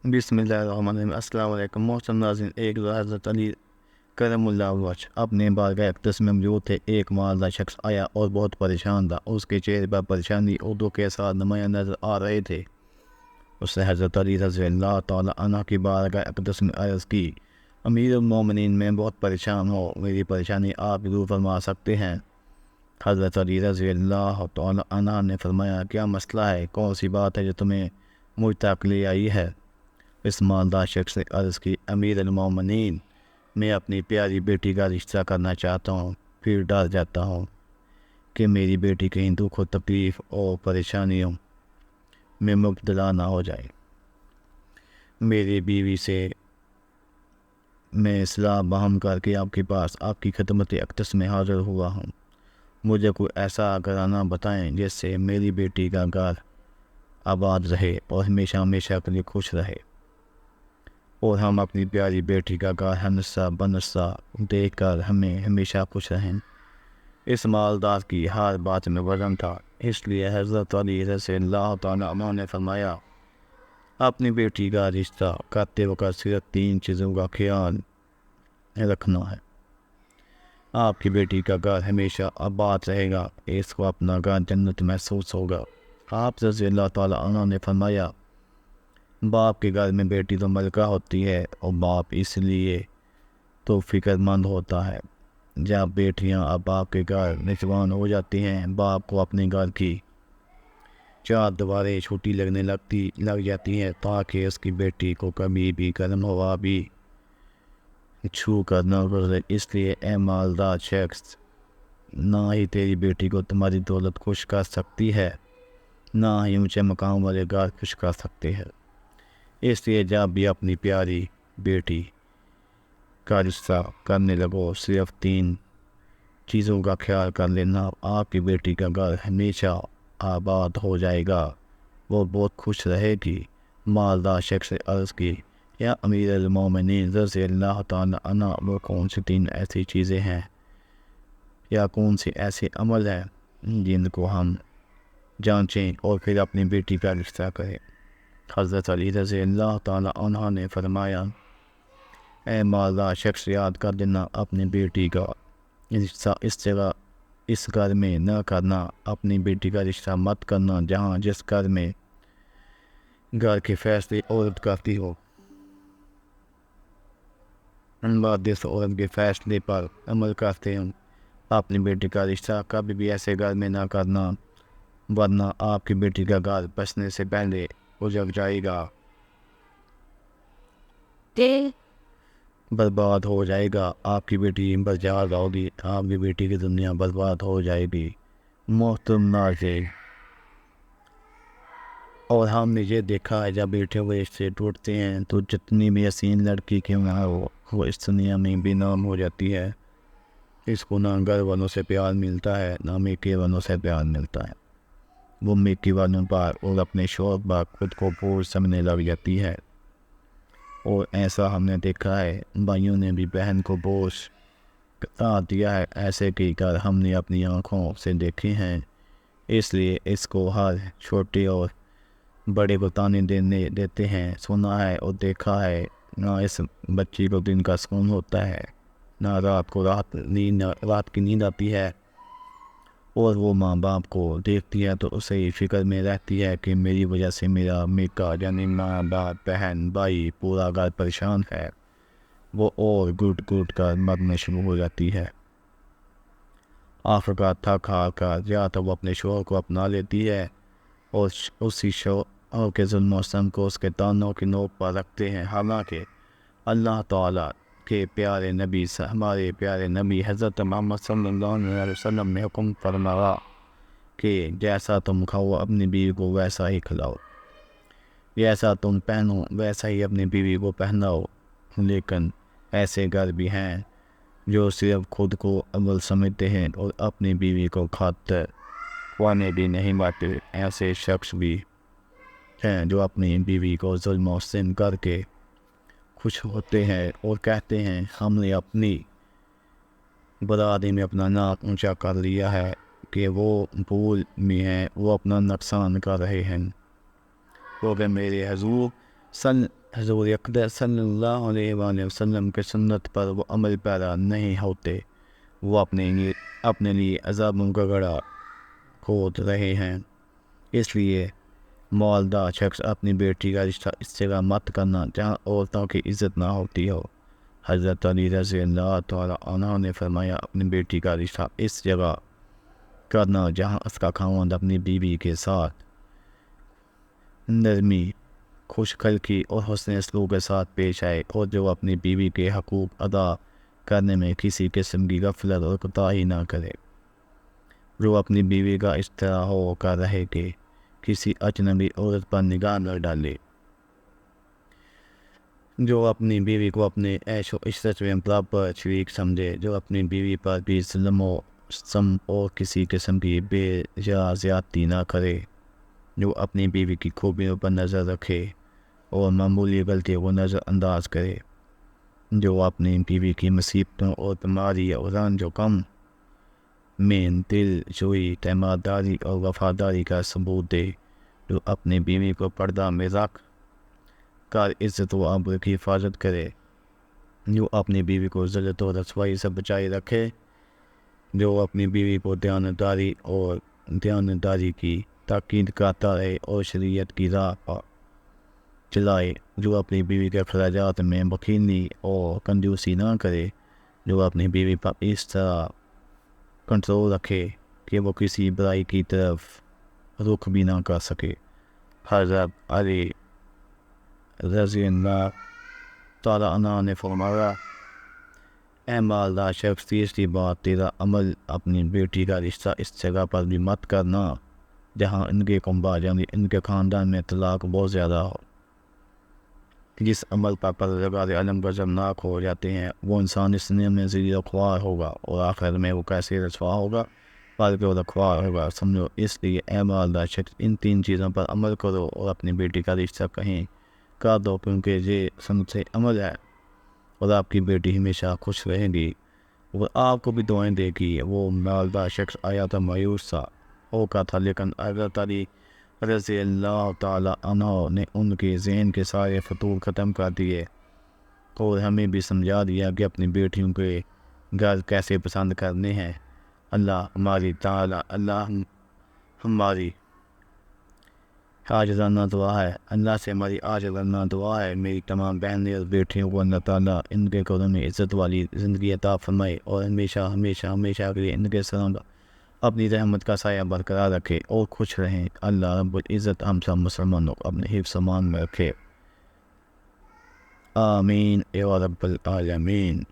बिस्मिल्लाहिर्रहमानिर्रहीम। अस्सलाम वालेकुम मोहतरम नाज़रीन। एक रोज़ हज़रत अली करमुल्लाह वजह अपने बारगाह अक़दस में मौजूद थे। एक मालदार शख्स आया और बहुत परेशान था। उसके चेहरे पर परेशानी और दुख के साथ नुमायाँ नज़र आ रहे थे। उसने हज़रत अली रज़ियल्लाहु तआला अन्हु की बारगाह अक़दस में अर्ज़ की, अमीरुल मोमिनीन, मैं बहुत परेशान हूँ, मेरी परेशानी आप दूर फरमा सकते हैं। हज़रत अली रज़ियल्लाहु तआला अन्हु ने फरमाया, क्या मसला है, कौन सी बात है जो तुम्हें मुझ तक ले आई है? इस मालदार शख्स ने अर्ज़ की, अमीरुल मोमिनीन, मैं अपनी प्यारी बेटी का रिश्ता करना चाहता हूँ, फिर डर जाता हूँ कि मेरी बेटी कहीं दुख और तकलीफ़ और परेशानियों में मुब्तला ना हो जाए। मेरी बीवी से मैं इस्लाह बहम करके आपके पास आपकी खिदमत अक़दस में हाज़िर हुआ हूँ। मुझे कोई ऐसा घराना बताएं जिससे मेरी बेटी का घर आबाद रहे और हमेशा हमेशा के लिए खुश रहे, और हम अपनी प्यारी बेटी का घर हमेशा बनसा देख कर हमें हमेशा खुश रहें। इस मालदार की हर बात में वज़न था, इसलिए हज़रत अली रज़ियल्लाहु तआला अन्हु ने फरमाया, अपनी बेटी का रिश्ता करते वक्त सिर्फ 3 चीज़ों का ख्याल रखना है। आपकी बेटी का घर हमेशा आबाद रहेगा, इसको अपना घर जन्नत महसूस होगा। आप रज़ियल्लाहु तआला अन्हु ने फरमाया, बाप के घर में बेटी तो मलका होती है और बाप इसलिए तो फ़िक्रमंद होता है। जब बेटियां अब बाप के घर निजवान हो जाती हैं, बाप को अपने घर की 4 दीवारें छोटी लगने लग जाती हैं, ताकि उसकी बेटी को कभी भी गर्म हवा भी छू कर न गुजरे। इसलिए ए मालदार शख्स, ना ही तेरी बेटी को तुम्हारी दौलत खुश कर सकती है, ना ही ऊंचे मकाम वाले घर खुश कर सकते हैं। इसलिए जब भी अपनी प्यारी बेटी का रिश्ता करने लगो, सिर्फ 3 चीज़ों का ख्याल कर लेना, आपकी बेटी का घर हमेशा आबाद हो जाएगा, वो बहुत खुश रहेगी। मालदार शख्स ने अर्ज़ की, या अमीरुल मोमिनीन रज़ियल्लाहु तआला अन्हु, वो कौन सी 3 ऐसी चीज़ें हैं या कौन से ऐसे अमल हैं जिनको हम जांचें और फिर अपनी बेटी का रिश्ता करें? हज़रत अली रज़ियल्लाहु तआला अन्हु ने फरमाया, ए मालदार शख्स, याद कर देना अपनी बेटी का रिश्ता इस घर में न करना, अपनी बेटी का रिश्ता मत करना जहाँ जिस घर में घर के फैसले औरत करती हो। बाद जिस औरत के फैसले पर अमल करते हैं, अपनी बेटी का रिश्ता कभी भी ऐसे घर में ना करना, वरना आपकी बेटी का घर बसने से पहले उजड़ जाएगा, बर्बाद हो जाएगा। आपकी बेटी बर्बाद होगी, आपकी बेटी की दुनिया बर्बाद हो जाएगी। मोहतरम नाज़रीन, और हमने ये देखा है, जब बेटे हुए रिश्ते टूटते हैं तो जितनी भी हसीन लड़की क्यों ना हो, वो इस दुनिया में बेनाम हो जाती है। इसको ना घर वालों से प्यार मिलता है, ना मेके वालों से प्यार मिलता है। वो मेके वालों पर और अपने शौक पर खुद को बोझ समझने लग जाती है, और ऐसा हमने देखा है, भाइयों ने भी बहन को बोझ करार दिया है। ऐसे कई घर हमने अपनी आँखों से देखे हैं। इसलिए इसको हर छोटे और बड़े को ताने देते हैं, सुना है और देखा है। ना इस बच्ची को दिन का सुकून होता है, ना रात की नींद आती है, और वो माँ बाप को देखती है तो उसे फिक्र में रहती है कि मेरी वजह से मेरा मेका यानी माँ बाप बहन भाई पूरा घर परेशान है। वो और घुट घुट कर मरने शुरू हो जाती है। आखिरकार थक हार कर या तो वो अपने शोहर को अपना लेती है और उसी शोहर के जुल्म और सितम को उसके तानों की नोक पर रखते हैं। हालांकि अल्लाह ताला के प्यारे नबी हमारे प्यारे नबी हज़रत मोहम्मद सल्लल्लाहु अलैहि वसल्लम ने हुक्म फरमाया कि जैसा तुम खाओ अपनी बीवी को वैसा ही खिलाओ, जैसा तुम पहनो वैसा ही अपनी बीवी को पहनाओ। लेकिन ऐसे घर भी हैं जो सिर्फ खुद को अव्वल समझते हैं और अपनी बीवी को खातिर खुआने भी नहीं पाते। ऐसे शख्स भी हैं जो अपनी बीवी को जुल्म और सितम करके खुश होते हैं और कहते हैं, हमने अपनी बरादरी में अपना नाक ऊंचा कर लिया है कि वो भूल में हैं, वो अपना नुकसान कर रहे हैं। क्योंकि मेरे हजूर حضور اقدس صلی اللہ علیہ وآلہ وسلم کے سنت پر وہ عمل پیرا نہیں ہوتے، وہ اپنے لیے عذابوں کا گڑھا کھود رہے ہیں۔ اس لیے مالدار شخص اپنی بیٹی کا رشتہ اس جگہ مت کرنا جہاں عورتوں کی عزت نہ ہوتی ہو۔ حضرت علی رضی اللہ تعالیٰ عنہ نے فرمایا، اپنی بیٹی کا رشتہ اس جگہ کرنا جہاں اس کا خاوند اپنی بیوی کے ساتھ نرمی، خوش خلقی اور حسن سلوک کے ساتھ پیش آئے، اور جو اپنی بیوی کے حقوق ادا کرنے میں کسی قسم کی غفلت اور کوتاہی نہ کرے، جو اپنی بیوی کا اس طرح ہو کر رہے کہ کسی اجنبی عورت پر نگاہ نہ ڈالے، جو اپنی بیوی کو اپنے عیش و عشرت میں برابر شریک سمجھے، جو اپنی بیوی پر بھی ظلم و ستم اور کسی قسم کی بے جا زیادتی نہ کرے، جو اپنی بیوی کی خوبیوں پر نظر رکھے اور معمولی غلطیوں کو نظر انداز کرے، جو اپنی بیوی کی مصیبتوں اور بیماری اور رنج و غم میں دل جوئی، تیمارداری اور وفاداری کا ثبوت دے، جو اپنی بیوی کو پردہ میں رکھ کر عزت و آبرو کی حفاظت کرے، جو اپنی بیوی کو ذلت و رسوائی سے بچائے رکھے، جو اپنی بیوی کو دیانتداری کی تاکید کرتا رہے اور شریعت کی راہ پر چلائے، جو اپنی بیوی کے اخراجات میں بخیلی اور کنجوسی نہ کرے، جو اپنی بیوی پر اس طرح کنٹرول رکھے کہ وہ کسی برائی کی طرف رخ بھی نہ کر سکے۔ حضرت علی رضی اللہ تعالیٰ عنہ نے فرمایا، اے مالدار شخص، تیسری بات، تیرا عمل اپنی بیٹی کا رشتہ اس جگہ پر بھی مت کرنا جہاں ان کے کنبہ یعنی ان کے خاندان میں طلاق بہت زیادہ ہو۔ جس عمل پر پروردگار عالم غضبناک ہو جاتے ہیں، وہ انسان اس دنیا میں ذلیل و خوار ہوگا اور آخرت میں وہ کیسے رسوا ہوگا، بلکہ وہ خوار ہوگا۔ سمجھو، اس لیے اے مالدار شخص، ان تین چیزوں پر عمل کرو اور اپنی بیٹی کا رشتہ کہیں کر دو، کیونکہ یہ سنت عمل ہے اور آپ کی بیٹی ہمیشہ خوش رہے گی اور آپ کو بھی دعائیں دے گی۔ وہ مالدار شخص آیا تھا، مایوس سا ہو کا تھا، لیکن حضرت علی رضی اللہ تعالیٰ عنہ نے ان کے ذہن کے سارے فتور ختم کر دیے اور ہمیں بھی سمجھا دیا کہ اپنی بیٹیوں کے گھر کیسے پسند کرنے ہیں۔ اللہ ہماری عاجزانہ دعا ہے، اللہ سے ہماری عاجزانہ دعا ہے، میری تمام بہنیں اور بیٹیوں کو اللہ تعالیٰ ان کے گھروں میں عزت والی زندگی عطا فرمائے اور ہمیشہ ہمیشہ ہمیشہ کے لیے ان کے سروں اپنی رحمت کا سایہ برقرار رکھے اور خوش رہیں۔ اللہ رب العزت ہم سب مسلمانوں کو اپنے حفظ و امان میں رکھے، آمین یا رب العالمین۔